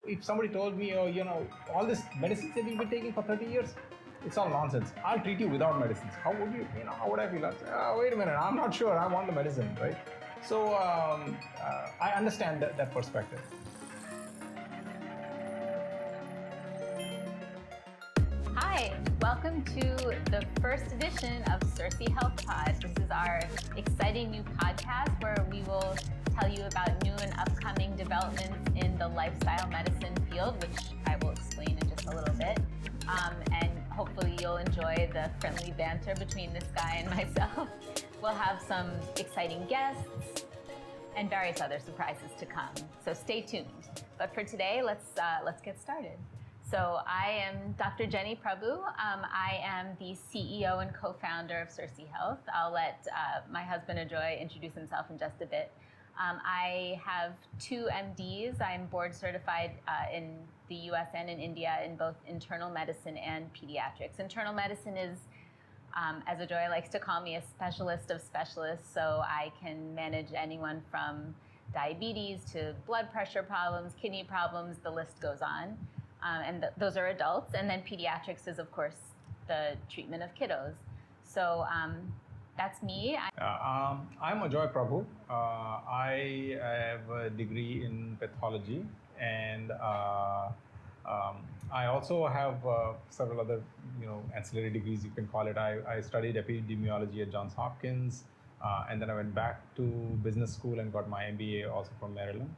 if somebody told me, oh, all this medicines that you've been taking for 30 years, it's all nonsense. I'll treat you without medicines. How would you, how would I feel? I'd say, wait a minute, I'm not sure. I want the medicine, right? So I understand that perspective. Hi, welcome to the first edition of Circee Health Pod. This is our exciting new podcast where we will tell you about new and upcoming developments in the lifestyle medicine field, which I will explain in just a little bit. And hopefully you'll enjoy the friendly banter between this guy and myself. We'll have some exciting guests and various other surprises to come. So stay tuned. But for today, let's get started. So I am Dr. Joy Prabhu. I am the CEO and co-founder of Circee Health. I'll let my husband Joy introduce himself in just a bit. I have 2 MDs. I'm board certified in the US and in India in both internal medicine and pediatrics. Internal medicine is, as Joy likes to call me, a specialist of specialists. So I can manage anyone from diabetes to blood pressure problems, kidney problems, the list goes on. And those are adults. And then pediatrics is, of course, the treatment of kiddos. So that's me. I'm Joy Prabhu. I have a degree in pathology, and I also have several other, ancillary degrees, you can call it. I studied epidemiology at Johns Hopkins, and then I went back to business school and got my MBA also from Maryland.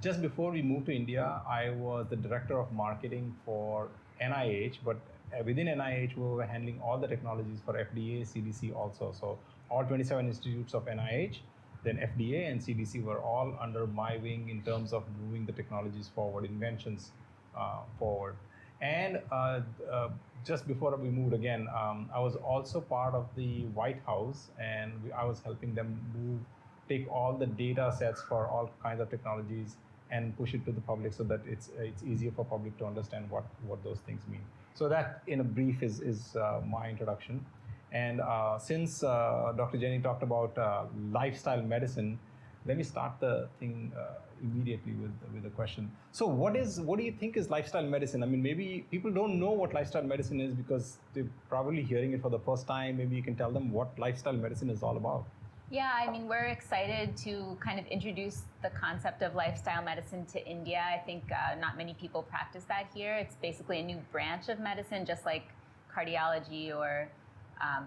Just before we moved to India, I was the director of marketing for NIH, but within NIH, we were handling all the technologies for FDA, CDC also. So all 27 institutes of NIH, then FDA and CDC were all under my wing in terms of moving the technologies forward, inventions forward. And just before we moved again, I was also part of the White House, and I was helping them take all the data sets for all kinds of technologies and push it to the public so that it's easier for public to understand what those things mean. So that, in a brief, is my introduction. And since Dr. Jenny talked about lifestyle medicine, let me start the thing immediately with a question. So what do you think is lifestyle medicine? I mean, maybe people don't know what lifestyle medicine is because they're probably hearing it for the first time. Maybe you can tell them what lifestyle medicine is all about. Yeah, I mean, we're excited to kind of introduce the concept of lifestyle medicine to India. I think not many people practice that here. It's basically a new branch of medicine, just like cardiology or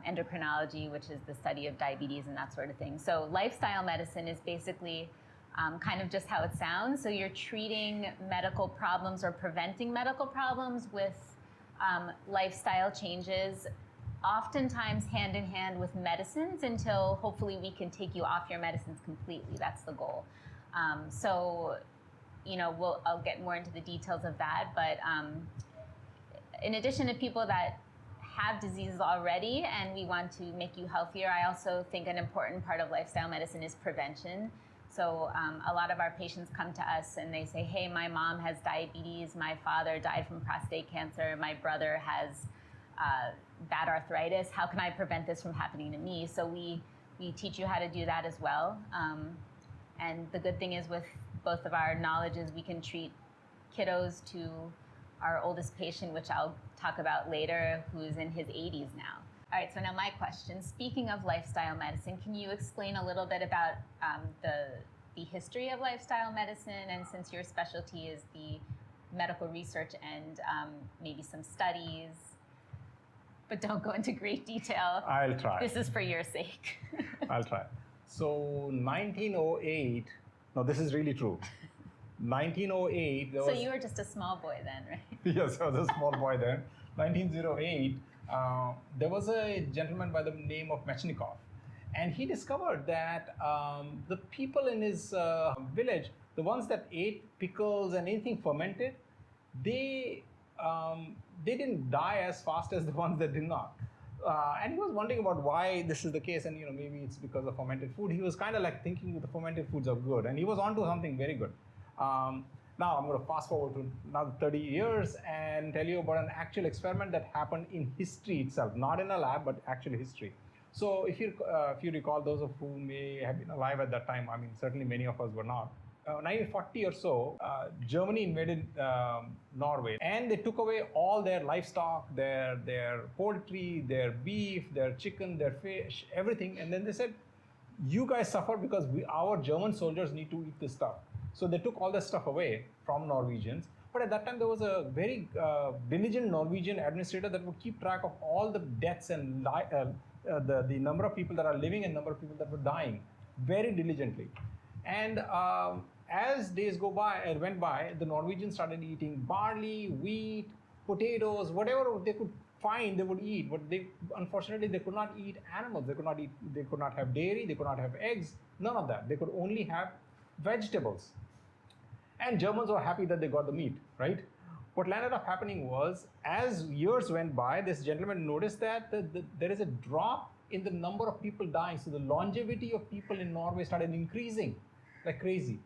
endocrinology, which is the study of diabetes and that sort of thing. So lifestyle medicine is basically kind of just how it sounds. So you're treating medical problems or preventing medical problems with lifestyle changes, oftentimes hand in hand with medicines, until hopefully we can take you off your medicines completely. That's the goal. So, I'll get more into the details of that. But in addition to people that have diseases already and we want to make you healthier, I also think an important part of lifestyle medicine is prevention. So a lot of our patients come to us and they say, hey, my mom has diabetes, my father died from prostate cancer, my brother has bad arthritis. How can I prevent this from happening to me? So we teach you how to do that as well. And the good thing is with both of our knowledges, we can treat kiddos to our oldest patient, which I'll talk about later, who's in his 80s now. All right, so now my question. Speaking of lifestyle medicine, can you explain a little bit about the history of lifestyle medicine? And since your specialty is the medical research and maybe some studies, but don't go into great detail. I'll try. This is for your sake. I'll try. So 1908, no, this is really true. 1908. So you were just a small boy then, right? Yes, I was a small boy then. 1908, there was a gentleman by the name of Mechnikov. And he discovered that the people in his village, the ones that ate pickles and anything fermented, they didn't die as fast as the ones that did not. And he was wondering about why this is the case, and maybe it's because of fermented food. He was kind of like thinking the fermented foods are good, and he was onto something very good. Now I'm going to fast forward to another 30 years and tell you about an actual experiment that happened in history itself, not in a lab, but actual history. So if you recall, those of who may have been alive at that time, I mean, certainly many of us were not. 1940 or so, Germany invaded Norway, and they took away all their livestock, their poultry, their beef, their chicken, their fish, everything. And then they said, you guys suffer because our German soldiers need to eat this stuff. So they took all this stuff away from Norwegians. But at that time, there was a very diligent Norwegian administrator that would keep track of all the deaths and the number of people that are living and number of people that were dying very diligently. And as days went by, the Norwegians started eating barley, wheat, potatoes, whatever they could find, they would eat. But unfortunately, they could not eat animals. They could not have dairy. They could not have eggs. None of that. They could only have vegetables. And Germans were happy that they got the meat, right? What ended up happening was, as years went by, this gentleman noticed that there is a drop in the number of people dying. So the longevity of people in Norway started increasing like crazy.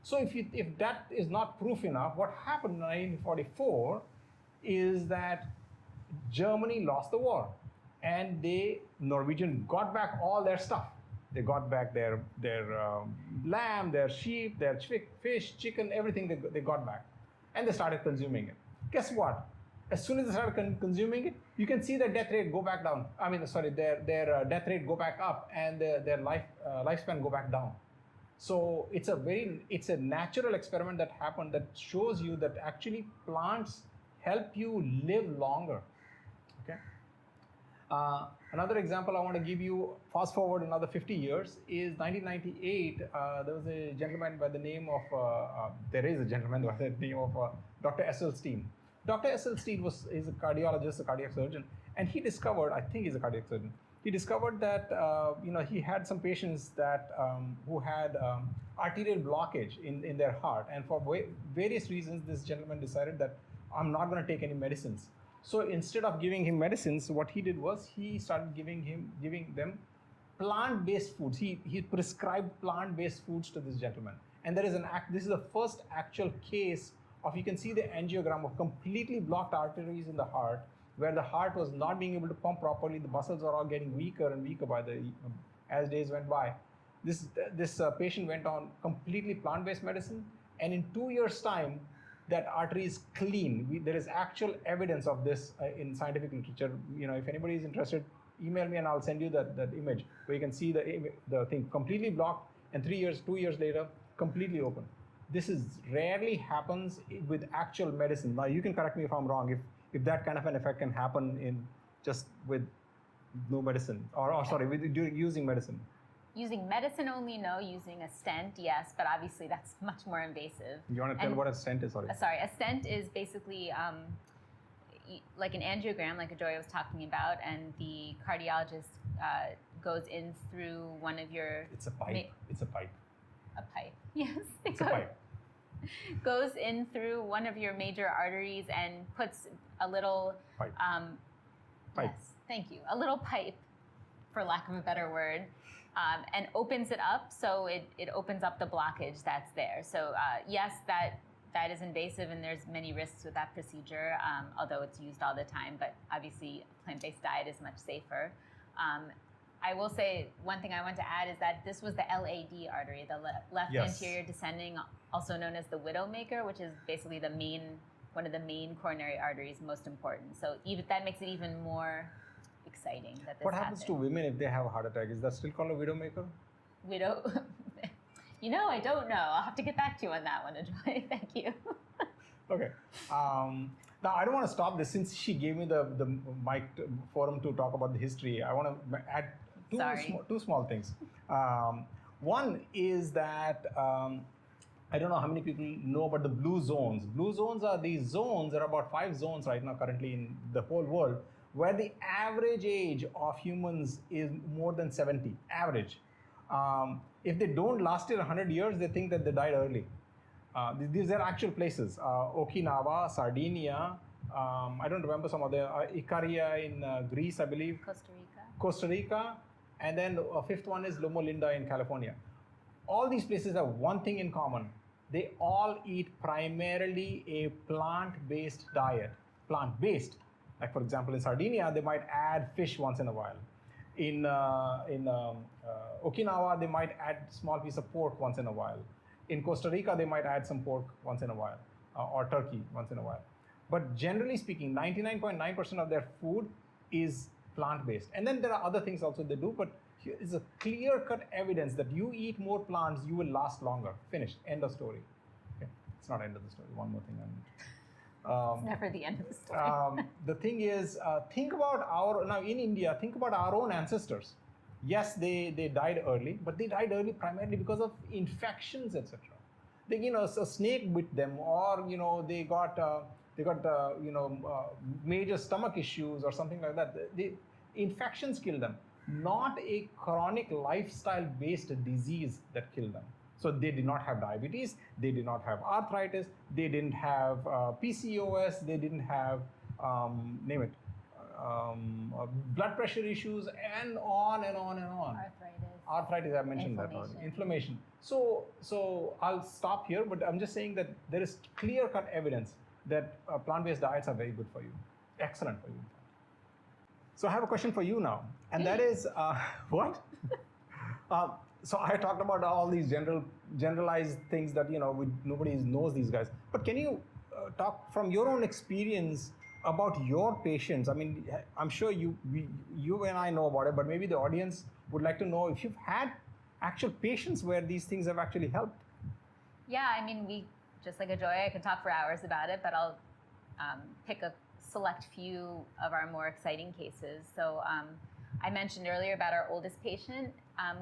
So if that is not proof enough, what happened in 1944 is that Germany lost the war, and Norwegian got back all their stuff. They got back their lamb, their sheep, their fish, chicken, everything they got back. And they started consuming it. Guess what? As soon as they started consuming it, you can see their death rate go back down. Their death rate go back up, and their lifespan go back down. So it's a natural experiment that happened that shows you that actually plants help you live longer. Okay. Another example I want to give you, fast forward another 50 years, is 1998. There was a gentleman by the name of, Dr. Esselstyn. Dr. Esselstyn is a cardiologist, a cardiac surgeon, and he discovered, I think he's a cardiac surgeon, he discovered that he had some patients that who had arterial blockage in their heart, and for various reasons, this gentleman decided that I'm not going to take any medicines. So instead of giving him medicines, what he did was he started giving them plant-based foods. He prescribed plant-based foods to this gentleman. And this is the first actual case of, you can see the angiogram of completely blocked arteries in the heart, where the heart was not being able to pump properly. The muscles are all getting weaker and weaker as days went by. This patient went on completely plant-based medicine, and in 2 years' time, that artery is clean. There is actual evidence of this in scientific literature. If anybody is interested, email me and I'll send you that image where you can see the thing completely blocked, and 2 years later, completely open. This rarely happens with actual medicine. Now, you can correct me if I'm wrong, if that kind of an effect can happen in just with no medicine, using medicine. Using medicine only, no. Using a stent, yes, but obviously that's much more invasive. You want to tell what a stent is? A stent is basically like an angiogram, like Joy was talking about, and the cardiologist goes in through one of your... It's a pipe. It's a pipe. A pipe, yes. It's a pipe. Goes in through one of your major arteries and puts a little... Pipe. Yes, thank you. A little pipe, for lack of a better word. And opens it up, so it opens up the blockage that's there. So yes, that is invasive, and there's many risks with that procedure, although it's used all the time. But obviously, a plant-based diet is much safer. I will say one thing I want to add is that this was the LAD artery, the left anterior descending, also known as the widowmaker, which is basically one of the main coronary arteries, most important. So that makes it even more exciting that this What happens to women if they have a heart attack? Is that still called a widowmaker? I don't know. I'll have to get back to you on that one, Joy. Thank you. Okay. Now, I don't want to stop this. Since she gave me the mic forum to talk about the history, I want to add two small things. One is that I don't know how many people know about the blue zones. Blue zones are these zones. There are about 5 zones right now currently in the whole world, where the average age of humans is more than 70, average. If they don't last till 100 years, they think that they died early. These are actual places. Okinawa, Sardinia, I don't remember some of the, Icaria in Greece, I believe. Costa Rica, and then the 5th one is Loma Linda in California. All these places have one thing in common. They all eat primarily a plant-based diet. Plant-based. Like, for example, in Sardinia, they might add fish once in a while. In Okinawa, they might add a small piece of pork once in a while. In Costa Rica, they might add some pork once in a while, or turkey once in a while. But generally speaking, 99.9% of their food is plant-based. And then there are other things also they do, but here is a clear-cut evidence that you eat more plants, you will last longer. Finished. End of story. Okay. It's not end of the story. One more thing. It's never the end of the story. The thing is, think about now in India, think about our own ancestors. Yes, they died early, but they died early primarily because of infections, etc. A snake bit them, or they got major stomach issues or something like that. Infections kill them, not a chronic lifestyle-based disease that killed them. So they did not have diabetes, they did not have arthritis, they didn't have PCOS, they didn't have, name it, blood pressure issues, and on and on and on. Arthritis, I mentioned that already. Inflammation. So I'll stop here, but I'm just saying that there is clear-cut evidence that plant-based diets are very good for you. Excellent for you. So I have a question for you now, and that is, what? So I talked about all these generalized things that, nobody knows these guys. But can you talk from your own experience about your patients? I mean, I'm sure you and I know about it, but maybe the audience would like to know if you've had actual patients where these things have actually helped. Yeah, I mean, just like a Joy, I could talk for hours about it, but I'll pick a select few of our more exciting cases. So I mentioned earlier about our oldest patient.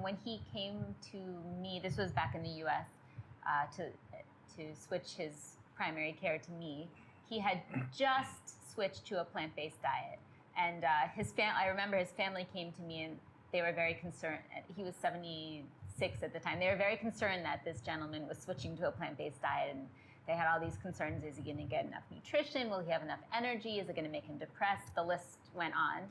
When he came to me, this was back in the US, to switch his primary care to me, he had just switched to a plant-based diet. And I remember his family came to me and they were very concerned. He was 76 at the time. They were very concerned that this gentleman was switching to a plant-based diet, and they had all these concerns. Is he going to get enough nutrition? Will he have enough energy? Is it going to make him depressed? The list went on.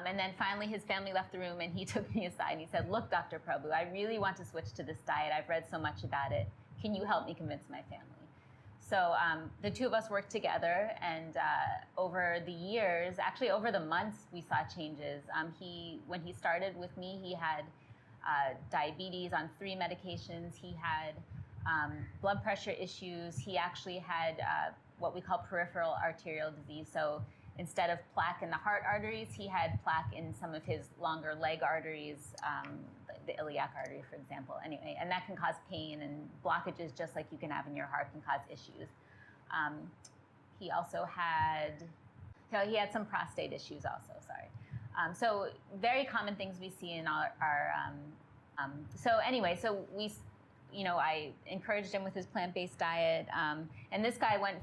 And then finally his family left the room and he took me aside and he said, "Look, Dr. Prabhu, I really want to switch to this diet. I've read so much about it. Can you help me convince my family?" So the two of us worked together, and over the years, actually over the months, we saw changes. When he started with me, he had diabetes on 3 medications. He had blood pressure issues. He actually had what we call peripheral arterial disease. So instead of plaque in the heart arteries, he had plaque in some of his longer leg arteries, the iliac artery, for example. Anyway, and that can cause pain, and blockages, just like you can have in your heart, can cause issues. He also had some prostate issues also, sorry. So very common things we see in our so anyway, so I encouraged him with his plant-based diet, and this guy went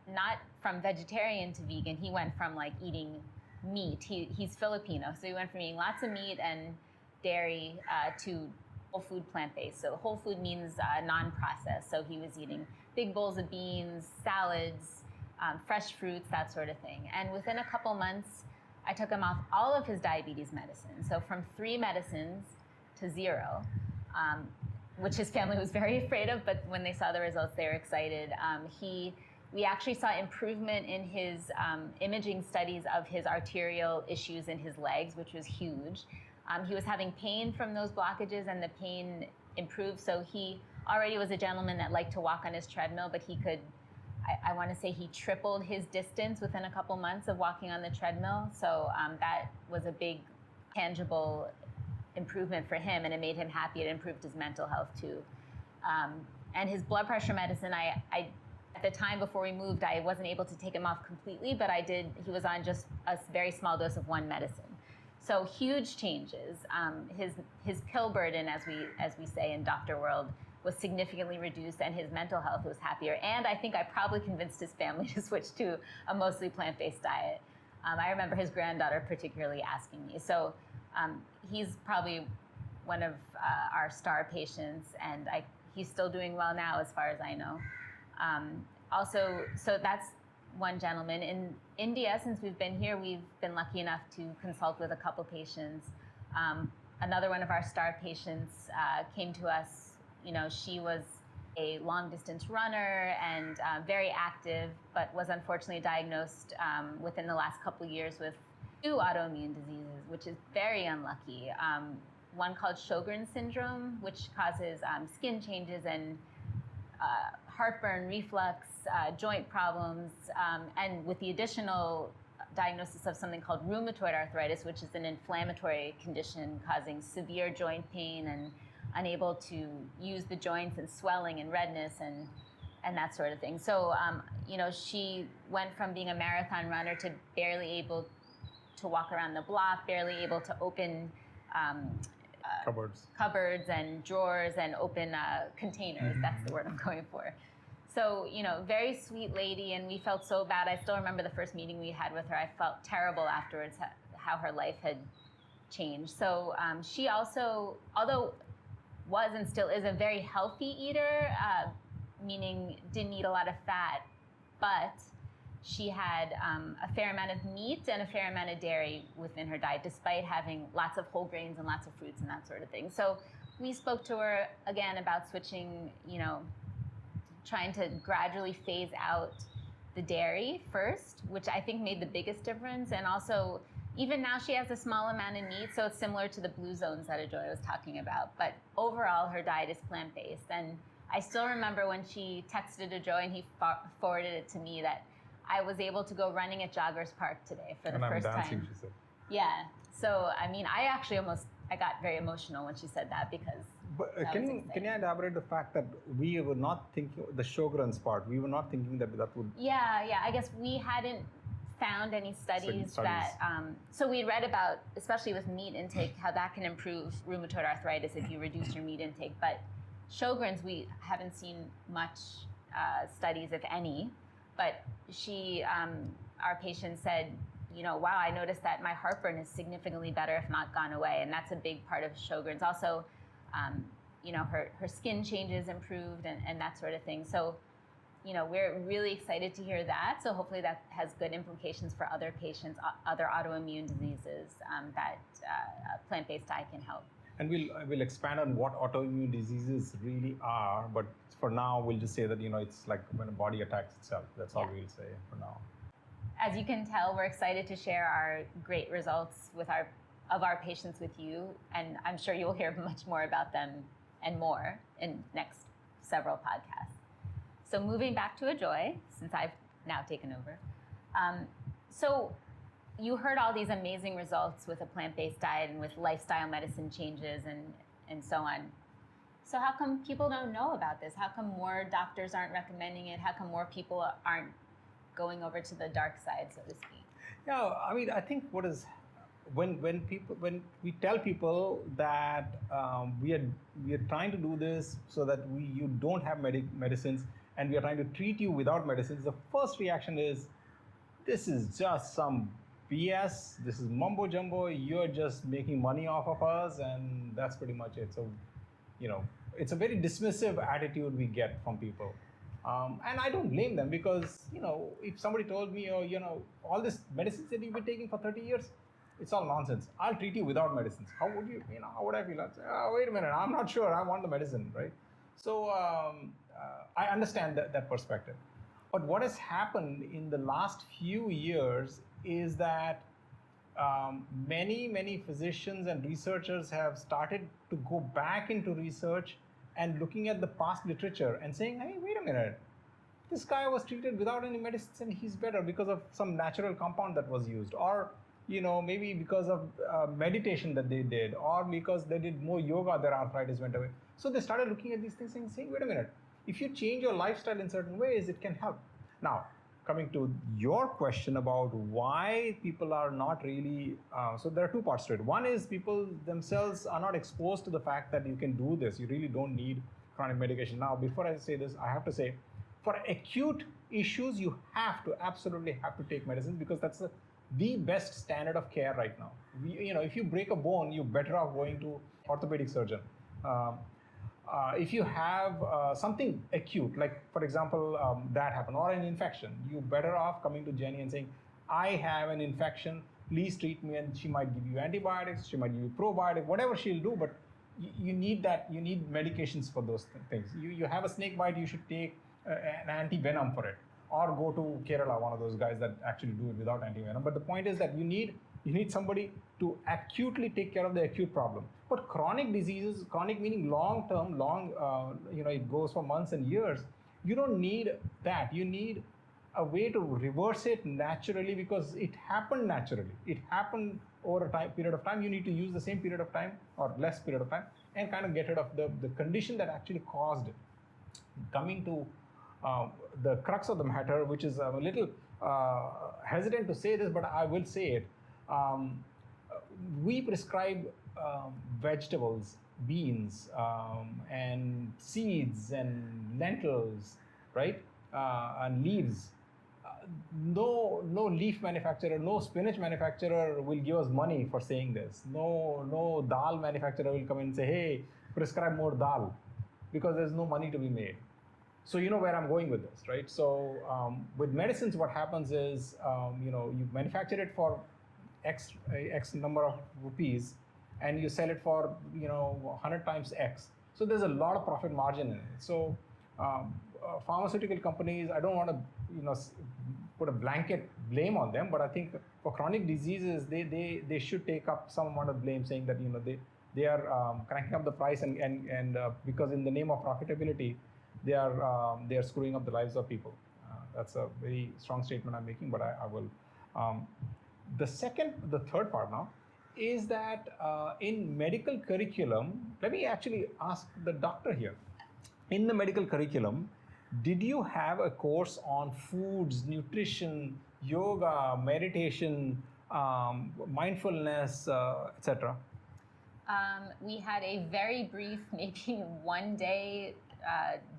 not from vegetarian to vegan. He went from like eating meat. He's Filipino, so he went from eating lots of meat and dairy to whole food plant-based. So whole food means non-processed. So he was eating big bowls of beans, salads, fresh fruits, that sort of thing. And within a couple months, I took him off all of his diabetes medicine. So from 3 medicines to 0. Which his family was very afraid of, but when they saw the results, they were excited. We actually saw improvement in his imaging studies of his arterial issues in his legs, which was huge. He was having pain from those blockages, and the pain improved. So he already was a gentleman that liked to walk on his treadmill, but he could, I want to say he tripled his distance within a couple months of walking on the treadmill. So that was a big, tangible improvement for him, and it made him happy. It improved his mental health too. And his blood pressure medicine, I at the time before we moved, I wasn't able to take him off completely, but I did. He was on just a very small dose of 1 medicine. So huge changes. His pill burden, as we say in doctor world, was significantly reduced, and his mental health was happier. And I think I probably convinced his family to switch to a mostly plant-based diet. I remember his granddaughter particularly asking me. So he's probably one of our star patients, and he's still doing well now as far as I know. So that's one gentleman. In India, since we've been here, we've been lucky enough to consult with a couple patients. Another one of our star patients came to us. She was a long-distance runner and very active, but was unfortunately diagnosed within the last couple of years with 2 autoimmune diseases, which is very unlucky. One called Sjogren's syndrome, which causes skin changes and heartburn, reflux, joint problems, and with the additional diagnosis of something called rheumatoid arthritis, which is an inflammatory condition causing severe joint pain and unable to use the joints, and swelling and redness and that sort of thing. So, she went from being a marathon runner to barely able to walk around the block, barely able to open cupboards and drawers and open containers. That's the word I'm going for. So, very sweet lady, and we felt so bad. I still remember the first meeting we had with her. I felt terrible afterwards how her life had changed. So she also, although was and still is a very healthy eater, meaning didn't eat a lot of fat, but she had a fair amount of meat and a fair amount of dairy within her diet, despite having lots of whole grains and lots of fruits and that sort of thing. So we spoke to her again about switching, trying to gradually phase out the dairy first, which I think made the biggest difference. And also, even now she has a small amount of meat, so it's similar to the blue zones that Joy was talking about. But overall, her diet is plant-based. And I still remember when she texted Joy and he forwarded it to me that I was able to go running at Joggers Park today for the first time. She said. Yeah. So, I mean, I actually I got very emotional when she said that, because But can you elaborate the fact that we were not thinking, the Sjogren's part, we were not thinking that would... Yeah. I guess we hadn't found any studies that... so we read about, especially with meat intake, how that can improve rheumatoid arthritis if you reduce your meat intake. But Sjogren's, we haven't seen much studies, if any. But she, our patient said, wow, I noticed that my heartburn is significantly better, if not gone away. And that's a big part of Sjogren's. Also, her skin changes improved and that sort of thing. So, we're really excited to hear that. So hopefully that has good implications for other patients, other autoimmune diseases that a plant-based diet can help. And we'll expand on what autoimmune diseases really are. But for now, we'll just say that, it's like when a body attacks itself. That's all we'll say for now. As you can tell, we're excited to share our great results of our patients with you, and I'm sure you'll hear much more about them and more in next several podcasts. So moving back to Joy, since I've now taken over. So you heard all these amazing results with a plant-based diet and with lifestyle medicine changes and so on. So how come people don't know about this? How come more doctors aren't recommending it? How come more people aren't going over to the dark side, so to speak? Yeah, I mean, I think what is when we tell people that we are trying to do this so that you don't have medicines, and we are trying to treat you without medicines, the first reaction is, this is just some BS. This is mumbo jumbo. You're just making money off of us, and that's pretty much it. So, it's a very dismissive attitude we get from people. And I don't blame them, because, if somebody told me, all this medicines that you've been taking for 30 years, it's all nonsense. I'll treat you without medicines. How would you, how would I feel? I'd say, wait a minute, I'm not sure. I want the medicine, right? So I understand that perspective. But what has happened in the last few years is that many physicians and researchers have started to go back into research and looking at the past literature and saying, hey, wait a minute, this guy was treated without any medicines and he's better because of some natural compound that was used, or maybe because of meditation that they did, or because they did more yoga, their arthritis went away. So they started looking at these things and saying, wait a minute, if you change your lifestyle in certain ways, it can help. Now, coming to your question about why people are not really, so there are two parts to it. One is people themselves are not exposed to the fact that you can do this. You really don't need chronic medication. Now, before I say this, I have to say, for acute issues, you absolutely have to take medicines, because that's the best standard of care right now. If you break a bone, you're better off going to orthopedic surgeon. If you have something acute, like for example, that happened, or an infection, you're better off coming to Jenny and saying, I have an infection, please treat me, and she might give you antibiotics, she might give you probiotic, whatever she'll do, but you need medications for those things. You have a snake bite, you should take an anti-venom for it, or go to Kerala, one of those guys that actually do it without anti-venom. But the point is that you need You need somebody to acutely take care of the acute problem. But chronic diseases, chronic meaning long term, it goes for months and years. You don't need that. You need a way to reverse it naturally because it happened naturally. It happened over a period of time. You need to use the same period of time or less period of time and kind of get rid of the condition that actually caused it. Coming to the crux of the matter, which is a little hesitant to say this, but I will say it. We prescribe vegetables, beans, and seeds and lentils, right? And leaves. No leaf manufacturer, no spinach manufacturer will give us money for saying this. No dal manufacturer will come and say, hey, prescribe more dal, because there's no money to be made. So you know where I'm going with this, right? So with medicines, what happens is, you manufacture it for X number of rupees, and you sell it for 100 times X. So there's a lot of profit margin in it. So pharmaceutical companies, I don't want to put a blanket blame on them, but I think for chronic diseases, they should take up some amount of blame, saying that they are cranking up the price and because in the name of profitability, they are screwing up the lives of people. That's a very strong statement I'm making, but I will. The third part now is that in medical curriculum, let me actually ask the doctor here. In the medical curriculum, did you have a course on foods, nutrition, yoga, meditation, mindfulness, etc.? We had a very brief, maybe one day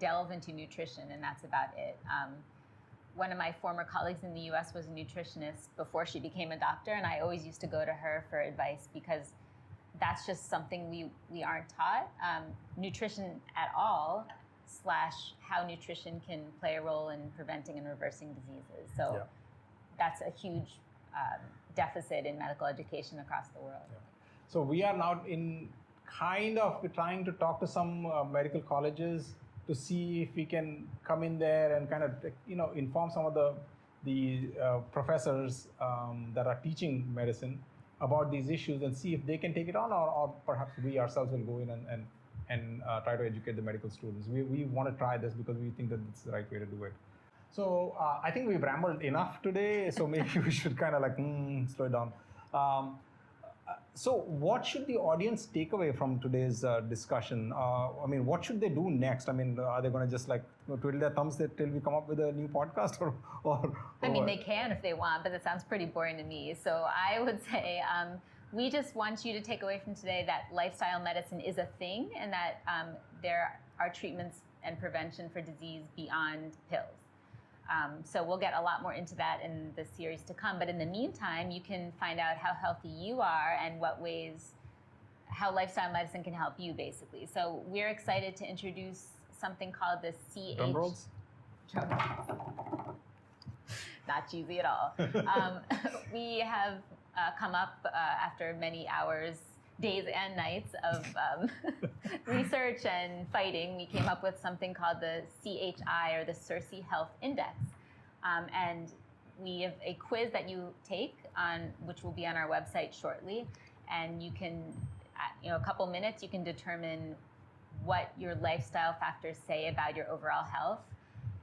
delve into nutrition, and that's about it. One of my former colleagues in the US was a nutritionist before she became a doctor, and I always used to go to her for advice because that's just something we aren't taught. Nutrition at all, / how nutrition can play a role in preventing and reversing diseases. So that's a huge deficit in medical education across the world. Yeah. So we are now in kind of trying to talk to some medical colleges to see if we can come in there and kind of inform some of the professors that are teaching medicine about these issues and see if they can take it on, or perhaps we ourselves will go in and try to educate the medical students. We want to try this because we think that it's the right way to do it. So I think we've rambled enough today, so maybe we should kind of slow it down. So what should the audience take away from today's discussion? What should they do next? Are they going to just twiddle their thumbs till we come up with a new podcast, or they can if they want, but it sounds pretty boring to me. So I would say we just want you to take away from today that lifestyle medicine is a thing, and that there are treatments and prevention for disease beyond pills. So we'll get a lot more into that in the series to come. But in the meantime, you can find out how healthy you are and how lifestyle medicine can help you, basically. So we're excited to introduce something called the Drum rolls? Not cheesy at all. We have come up after many hours, days and nights of research and fighting. We came up with something called the CHI, or the Circee Health Index. And we have a quiz that you take which will be on our website shortly. And you can, a couple minutes, you can determine what your lifestyle factors say about your overall health.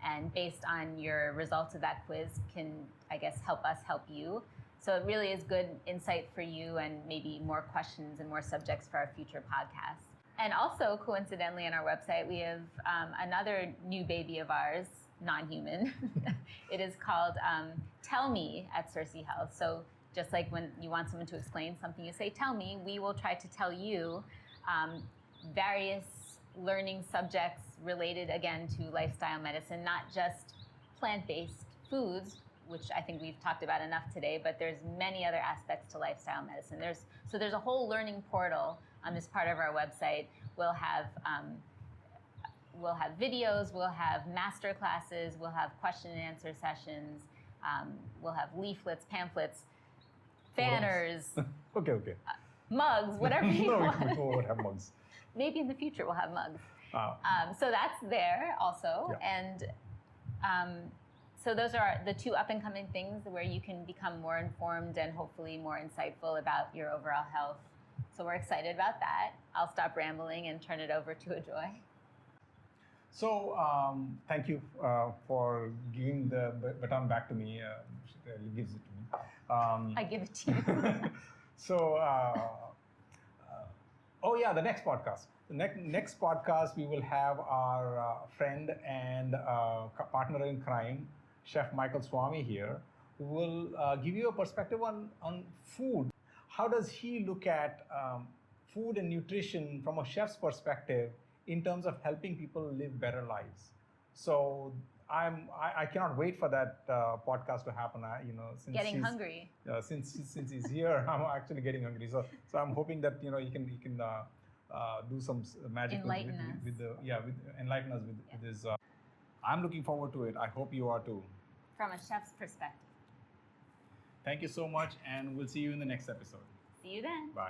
And based on your results of that quiz can, help us help you. So it really is good insight for you, and maybe more questions and more subjects for our future podcasts. And also, coincidentally, on our website, we have another new baby of ours, non-human. It is called Tell Me at Circee Health. So just like when you want someone to explain something, you say, tell me. We will try to tell you various learning subjects related, again, to lifestyle medicine, not just plant-based foods, which I think we've talked about enough today, but there's many other aspects to lifestyle medicine. There's a whole learning portal on this part of our website. We'll have videos, we'll have master classes, we'll have question and answer sessions, we'll have leaflets, pamphlets, banners, okay. Mugs, whatever you want. We won't have mugs. Maybe in the future we'll have mugs. So that's there also. Yeah. And So those are the two up-and-coming things where you can become more informed and hopefully more insightful about your overall health. So we're excited about that. I'll stop rambling and turn it over to Joy. So thank you for giving the baton back to me. She gives it to me. I give it to you. So, oh yeah, the next podcast. The next podcast, we will have our friend and partner in crime, Chef Michael Swami here, who will give you a perspective on food. How does he look at food and nutrition from a chef's perspective in terms of helping people live better lives? So I cannot wait for that podcast to happen. Since getting hungry. Since he's here, I'm actually getting hungry. So I'm hoping that you can do some magic enlighten us with this. I'm looking forward to it. I hope you are too. From a chef's perspective. Thank you so much, and we'll see you in the next episode. See you then. Bye.